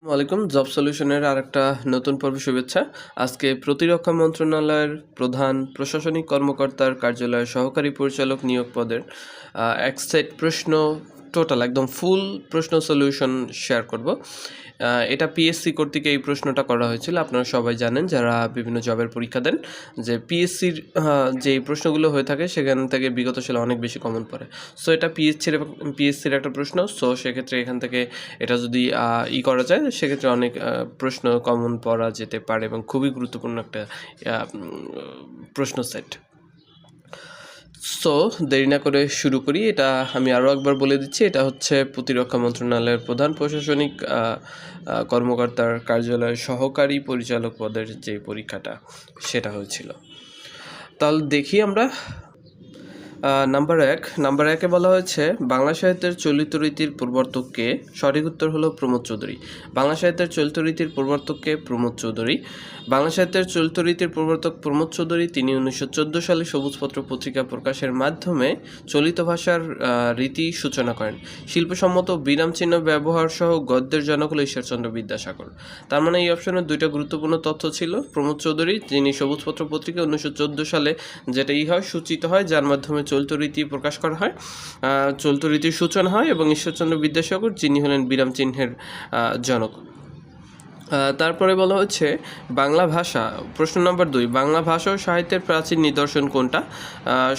ওয়ালাইকুম জব সলিউশনের আরেকটা নতুন পর্বে শুভেচ্ছা। আজকে প্রতিরক্ষা মন্ত্রণালয়ের প্রধান প্রশাসনিক কর্মকর্তার কার্যালয়ের সহকারী পরিচালক নিয়োগ পদের এক সেট প্রশ্ন টোটাল একদম ফুল প্রশ্ন সলিউশন শেয়ার করব। এটা পিএসসি কর্তৃক এই প্রশ্নটা করা হয়েছিল। আপনারা সবাই জানেন যারা বিভিন্ন জবের পরীক্ষা দেন যে পিএসসির যে প্রশ্নগুলো হয়ে থাকে সেখান থেকে বিগত সালে অনেক বেশি কমন পড়ে। সো এটা পিএসসির একটা প্রশ্ন। সো সেক্ষেত্রে এখান থেকে এটা যদি করা যায় সেক্ষেত্রে অনেক প্রশ্ন কমন পড়া যেতে পারে এবং খুবই গুরুত্বপূর্ণ একটা প্রশ্ন সেট। সো দেরি না করে শুরু করি। এটা আমি আরও একবার বলে দিচ্ছি, এটা হচ্ছে প্রতিরক্ষা মন্ত্রণালয়ের প্রধান প্রশাসনিক কর্মকর্তার কার্যালয়ের সহকারী পরিচালক পদের যে পরীক্ষাটা সেটা হয়েছিল। তাহলে দেখি আমরা। নাম্বার একে বলা হয়েছে বাংলা সাহিত্যের চলিত রীতির প্রবর্তককে। সঠিক উত্তর হলো প্রমোদ চৌধুরী। বাংলা সাহিত্যের চলিত রীতির প্রবর্তককে প্রমোদ চৌধুরী। বাংলা সাহিত্যের চলিত রীতির প্রবর্তক প্রমোদ চৌধুরী। তিনি 1914 সালে সবুজপত্র পত্রিকা প্রকাশের মাধ্যমে চলিত ভাষার রীতি সূচনা করেন। শিল্পসম্মত বিরাম চিহ্ন ব্যবহার সহ গদ্যের জনক হল ঈশ্বরচন্দ্র বিদ্যাসাগর। তার মানে এই অপশনের দুইটা গুরুত্বপূর্ণ তথ্য ছিল। প্রমোদ চৌধুরী যিনি সবুজপত্র পত্রিকা 1914 সালে যেটা সূচিত হয়, যার মাধ্যমে চলিত রীতি প্রকাশ করা হয়, চলিত রীতির সূচনা হয়, এবং ঈশ্বরচন্দ্র বিদ্যাসাগর যিনি হলেন বিরাম চিহ্নের জনক। তারপরে বলা হচ্ছে বাংলা ভাষা। প্রশ্ন নম্বর 2, বাংলা ভাষা ও সাহিত্যের প্রাচীন নিদর্শন কোনটা?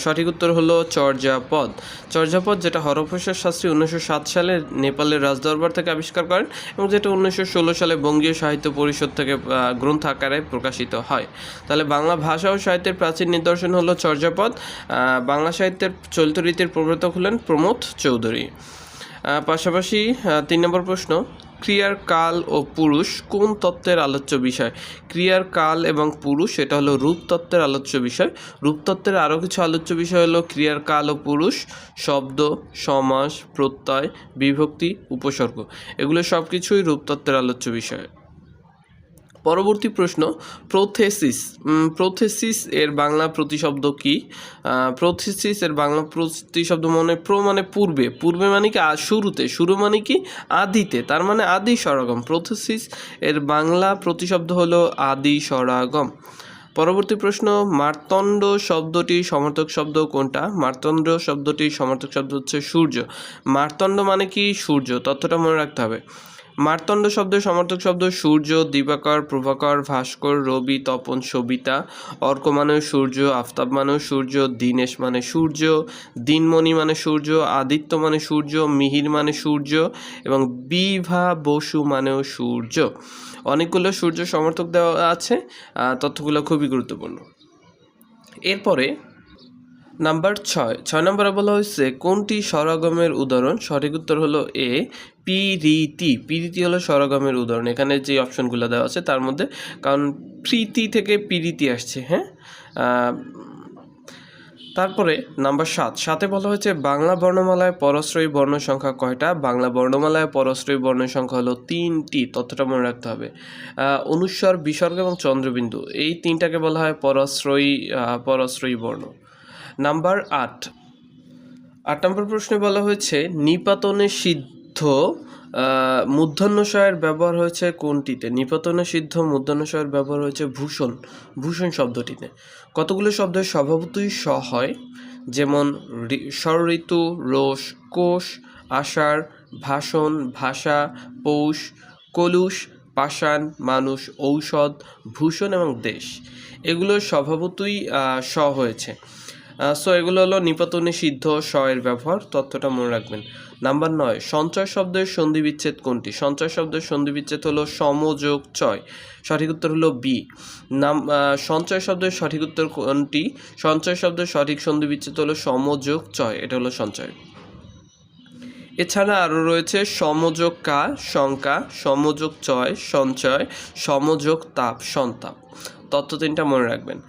সঠিক উত্তর হলো চর্যাপদ। চর্যাপদ যেটা হরপ্রসাদ শাস্ত্রী 1907 সালে নেপালের রাজদরবার থেকে আবিষ্কার করেন এবং যেটা 1916 সালে বঙ্গীয় সাহিত্য পরিষদ থেকে গ্রন্থ আকারে প্রকাশিত হয়। তাহলে বাংলা ভাষা ও সাহিত্যের প্রাচীন নিদর্শন হলো চর্যাপদ। বাংলা সাহিত্যের চলিত রীতির প্রবর্তক হলেন প্রমোদ চৌধুরী। পাশাপাশি 3 নম্বর প্রশ্ন, ক্রিয়ার কাল ও পুরুষ কোন তত্ত্বের আলোচ্য বিষয়? ক্রিয়ার কাল এবং পুরুষ এটা হলো রূপতত্ত্বের আলোচ্য বিষয়। রূপতত্ত্বের আরও কিছু আলোচ্য বিষয় হলো ক্রিয়ার কাল ও পুরুষ, শব্দ, সমাস, প্রত্যয়, বিভক্তি, উপসর্গ। এগুলো সব কিছুই রূপতত্ত্বের আলোচ্য বিষয়। পরবর্তী প্রশ্ন, প্রোথেসিস এর বাংলা প্রতিশব্দ কি? প্রোথেসিস এর বাংলা প্রতিশব্দ মানে পূর্বে মানে কি শুরু মানে কি আদিতে, তার মানে আদি স্বরাগম। প্রোথেসিস এর বাংলা প্রতিশব্দ হলো আদি স্বরাগম। পরবর্তী প্রশ্ন, মার্তণ্ড শব্দটির সমর্থক শব্দ কোনটা? মার্তণ্ড শব্দটির সমর্থক শব্দ হচ্ছে সূর্য। মার্তণ্ড মানে কি সূর্য, তথ্যটা মনে রাখতে হবে। মার্তণ্ড শব্দের সমর্থক শব্দ সূর্য, দিবাকর, প্রভাকর, ভাস্কর, রবি, তপন, সবিতা। অর্ক মানেও সূর্য, আফতাব মানেও সূর্য, দীনেশ মানে সূর্য, দিনমণি মানে সূর্য, আদিত্য মানে সূর্য, মিহির মানে সূর্য, এবং বিভা বসু মানেও সূর্য। অনেকগুলো সূর্য সমর্থক দেওয়া আছে, তথ্যগুলো খুবই গুরুত্বপূর্ণ। এরপরে নাম্বার 6 নম্বরে বলা হয়েছে কোনটি স্বরাগমের উদাহরণ? সঠিক উত্তর হলো এ, পিরিতি। পিরিতি হলো স্বরাগমের উদাহরণ। এখানে যে অপশনগুলো দেওয়া আছে তার মধ্যে, কারণ প্রীতি থেকে পিরিতি আসছে। তারপরে নাম্বার 7 বলা হয়েছে বাংলা বর্ণমালায় পরশ্রয়ী বর্ণ সংখ্যা কয়টা? বাংলা বর্ণমালায় পরশ্রয়ী বর্ণের সংখ্যা হলো 3টি। তথ্যটা মনে রাখতে হবে। অনুস্বর, বিসর্গ এবং চন্দ্রবিন্দু, এই 3টাকে বলা হয় পরশ্রয়ী বর্ণ। নাম্বার 8 নম্বর প্রশ্নে বলা হয়েছে নিপাতনে সিদ্ধ মূর্ধন্যশয়ের ব্যবহার হয়েছে কোনটিতে? নিপাতনে সিদ্ধ মূর্ধন্যশয়ের ব্যবহার হয়েছে ভূষণ শব্দটিতে। কতগুলো শব্দের স্বভাবতই স হয়, যেমন ষড়ঋতু, রোষ, কোষ, আষাঢ়, ভাষণ, ভাষা, পৌষ, কলুষ, পাষাণ, মানুষ, ঔষধ, ভূষণ এবং দেশ। এগুলো স্বভাবতই স হয়েছে। সো এগুলো হলো নিপাতনে সিদ্ধ স এর ব্যবহার, তথ্যটা মনে রাখবেন। নাম্বার 9 সঞ্চয় শব্দের সন্ধি বিচ্ছেদ কোনটি? সঞ্চয় শব্দের সন্ধি বিচ্ছেদ হলো সমযোগ চয়। সঠিক উত্তর হলো বি। সঞ্চয় শব্দের সঠিক উত্তর কোনটি? সঞ্চয় শব্দের সঠিক সন্ধি বিচ্ছেদ হলো সমযোগ চয়, এটা হলো সঞ্চয়। এছাড়া আরও রয়েছে সমযোগ কা শঙ্কা, সমযোগ চয় সঞ্চয়, সমযোগ তাপ সন্তাপ। তথ্য 3টা মনে রাখবেন।